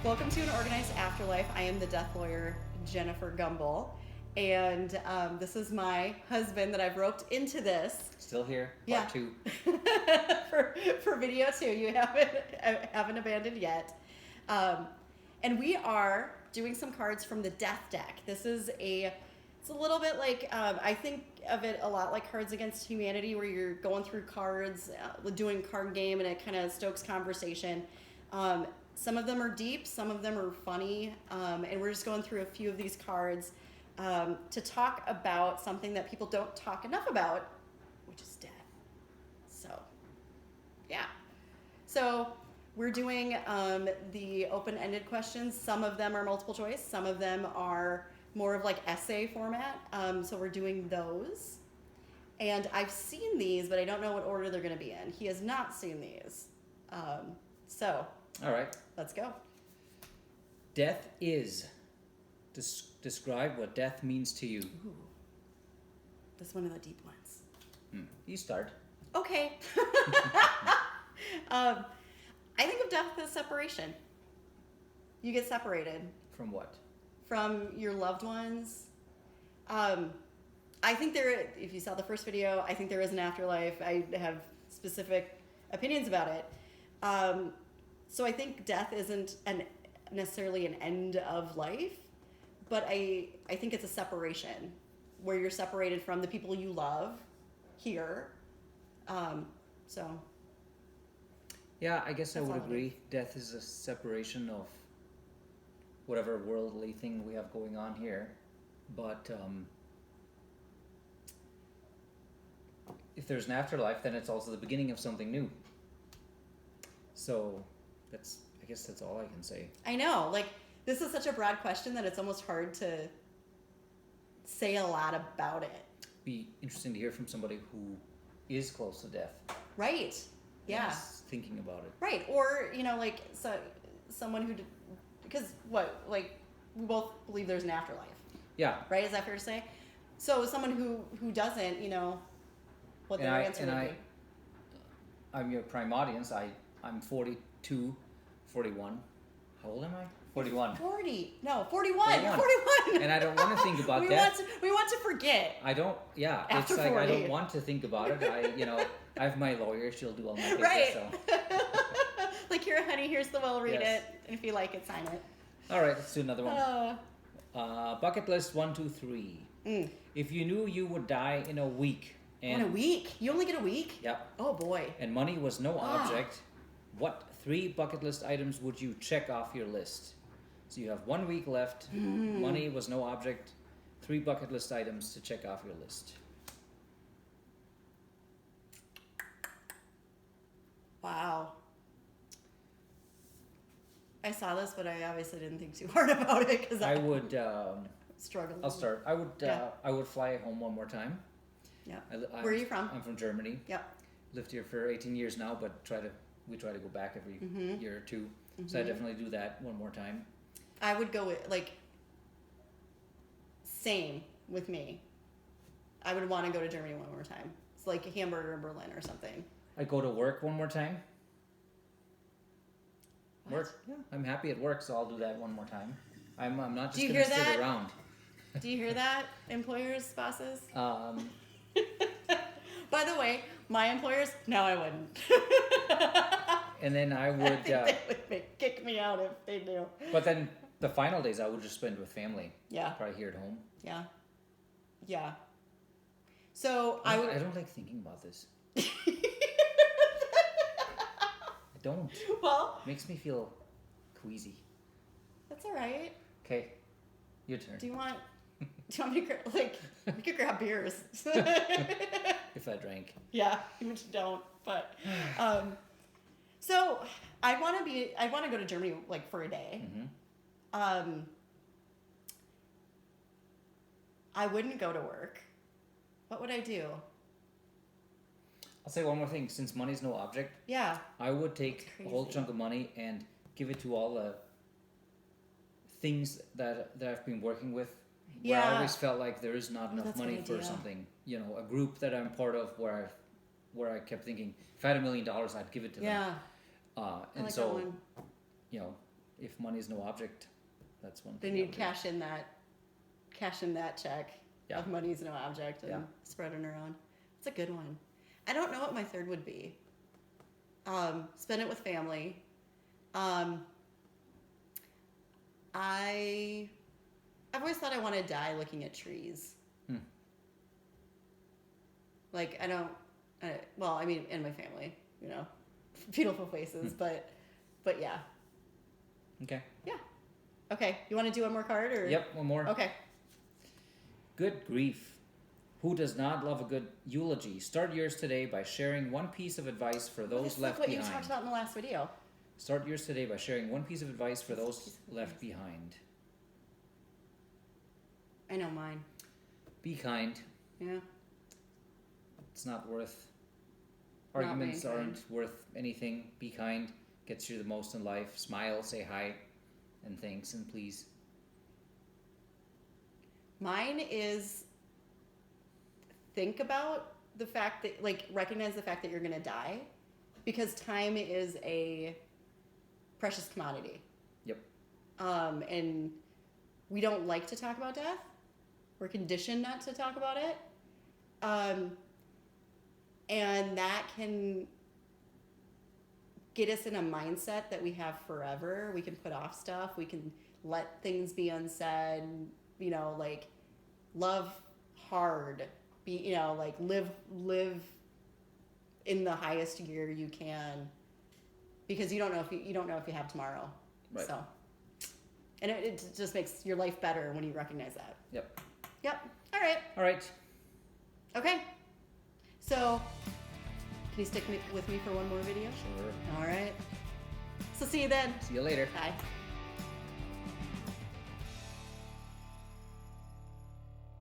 Welcome to An Organized Afterlife. I am the death lawyer, Jennifer Gumbel. And this is my husband that I've roped into this. Still here, Yeah. part two. for video two. You haven't abandoned yet. And we are doing some cards from the death deck. It's a little bit like, I think of it a lot like Cards Against Humanity, where you're going through cards, doing card game, and it kind of stokes conversation. Some of them are deep, some of them are funny, and we're just going through a few of these cards to talk about something that people don't talk enough about, which is death. So, yeah. So we're doing the open-ended questions. Some of them are multiple choice. Some of them are more of like essay format. So we're doing those. And I've seen these, but I don't know what order they're going to be in. He has not seen these. So, All right. let's go. Death is. Describe what death means to you. Ooh. This is one of the deep ones. You start. Okay. I think of death as separation. You get separated From what? from your loved ones. I think if you saw the first video, I think there is an afterlife. I have specific opinions about it. So I think death isn't necessarily an end of life, but I think it's a separation where you're separated from the people you love here. So. Yeah, I guess I That's would all it agree. Death is a separation of whatever worldly thing we have going on here. But if there's an afterlife, then it's also the beginning of something new. So I guess that's all I can say. I know, like, this is such a broad question that it's almost hard to say a lot about it. Be interesting to hear from somebody who is close to death. Right. Yeah. and is thinking about it. Right. Or, like, someone who, because we both believe there's an afterlife. Yeah. Right? Is that fair to say? So someone who doesn't, what their answer would be. I'm your prime audience. I'm 42, 41. How old am I? 41. 40. No, 41. 41. 41. And I don't want to think about death. We want to forget. I don't, yeah. After it's like 40. I don't want to think about it. I have my lawyer. She'll do all my papers. Right. So. Like, here, honey, here's the will, read Yes. it. And if you like it, sign it. All right, let's do another one. Bucket list 1, 2, 3. If you knew you would die in a week. In a week? You only get a week? Yep. Oh, boy. And money was no object. What 3 bucket list items would you check off your list? So you have 1 week left. Money was no object. 3 bucket list items to check off your list. Wow. I saw this, but I obviously didn't think too hard about it because I would. struggled. I'll start. I would. Yeah. I would fly home one more time. Yeah. Where are you from? I'm from Germany. Yep. Lived here for 18 years now, but we try to go back every year or two. So I definitely do that one more time. I would go with, same with me. I would want to go to Germany one more time. It's like Hamburg or Berlin or something. I go to work one more time. What? Work. Yeah. I'm happy at work, so I'll do that one more time. I'm not Do just you gonna hear sit that? around. Do you hear that, employers, bosses? Um, By the way, my employers, no, I wouldn't. and then I I would. think they would kick me out if they knew. But then the final days I would just spend with family. Yeah. Probably here at home. Yeah. Yeah. So I don't like thinking about this. I don't. Well, Makes me feel queasy. that's all right. Okay, your turn. Do you want me to we could grab beers? If I drank. Yeah, which you don't, but so I want to go to Germany for a day. I wouldn't go to work. What would I do? I'll say one more thing. Since money's no object, Yeah. I would take a whole crazy. chunk of money and give it to all the things that I've been working with. Where I Yeah. always felt like there is not enough that's a money good for idea. something. A group that I'm part of where I kept thinking, if I had $1 million, I'd give it to them. Yeah. And I like so, that one. if money is no object, that's one Then thing. I you'd would do. cash in that check Yeah. of money's no object and Yeah. spread it around. It's a good one. I don't know what my third would be. Spend it with family. I've always thought I want to die looking at trees. Like well, I mean, in my family, you know, beautiful faces, but yeah. Okay. Yeah. Okay. You want to do one more card or? Yep, one more. Okay. Good grief. Who does not love a good eulogy? Start yours today by sharing one piece of advice for those This left is what behind. you talked about in the last video. Start yours today by sharing one piece of advice for those left behind. I know mine. Be kind. Yeah. It's not worth. Not Arguments being aren't worth anything. Be kind. Gets you the most in life. Smile, say hi, and thanks and please. Mine is think about the fact that, like, recognize the fact that you're going to die, because time is a precious commodity. Yep. And we don't like to talk about death. We're conditioned not to talk about it. And that can get us in a mindset that we have forever. We can put off stuff. We can let things be unsaid. You know, like, love hard. Be, you know, like, live in the highest gear you can, because you don't know if you have tomorrow. Right. So, and it just makes your life better when you recognize that. Yep. Yep. All right. All right. Okay. So, can you stick with me for one more video? Sure. All right. So see you then. See you later. Bye.